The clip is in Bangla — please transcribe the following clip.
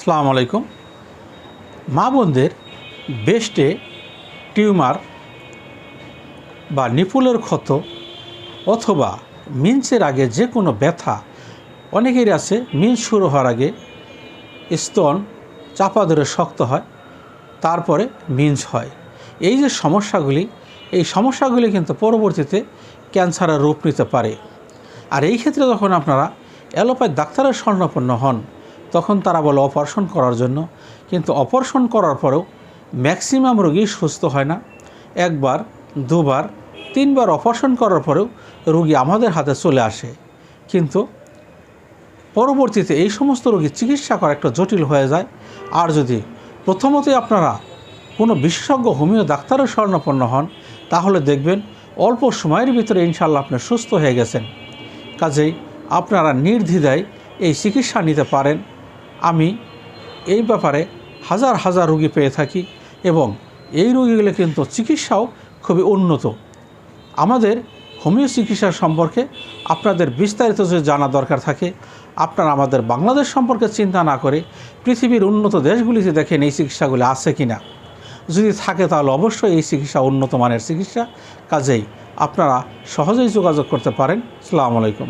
আসসালামু আলাইকুম। মা বোনদের ব্রেস্টে টিউমার বা নিপুলের ক্ষত অথবা মিন্সের আগে যে কোনো ব্যথা, অনেকেরই আছে মিন্স শুরু হওয়ার আগে স্তন চাপা ধরে শক্ত হয়, তারপরে মিন্স হয়। এই যে সমস্যাগুলি কিন্তু পরবর্তীতে ক্যান্সারের রূপ নিতে পারে। আর এই ক্ষেত্রে যখন আপনারা অ্যালোপ্যাথি ডাক্তারের শরণাপন্ন হন, তখন তারা বলে অপারেশন করার জন্য, কিন্তু অপারেশন করার পরেও ম্যাক্সিমাম রোগী সুস্থ হয় না। একবার, দুবার, তিনবার অপারেশন করার পরেও রোগী আমাদের হাতে চলে আসে, কিন্তু পরবর্তীতে এই সমস্ত রোগীর চিকিৎসা করা একটা জটিল হয়ে যায়। আর যদি প্রথমতই আপনারা কোনো বিশেষজ্ঞ হোমিও ডাক্তারের শরণাপন্ন হন, তাহলে দেখবেন অল্প সময়ের ভিতরে ইনশাআল্লাহ আপনি সুস্থ হয়ে গেছেন। কাজেই আপনারা নির্দ্বিধায় এই চিকিৎসা নিতে পারেন। আমি এই ব্যাপারে হাজার হাজার রোগী পেয়ে থাকি এবং এই রোগীগুলো কিন্তু চিকিৎসাও খুবই উন্নত। আমাদের হোমিও চিকিৎসা সম্পর্কে আপনাদের বিস্তারিত যদি জানা দরকার থাকে, আপনারা আমাদের বাংলাদেশ সম্পর্কে চিন্তা না করে পৃথিবীর উন্নত দেশগুলিতে দেখেন এই চিকিৎসাগুলি আছে কি না। যদি থাকে তাহলে অবশ্যই এই চিকিৎসা উন্নত মানের চিকিৎসা। কাজেই আপনারা সহজেই যোগাযোগ করতে পারেন। আসসালামু আলাইকুম।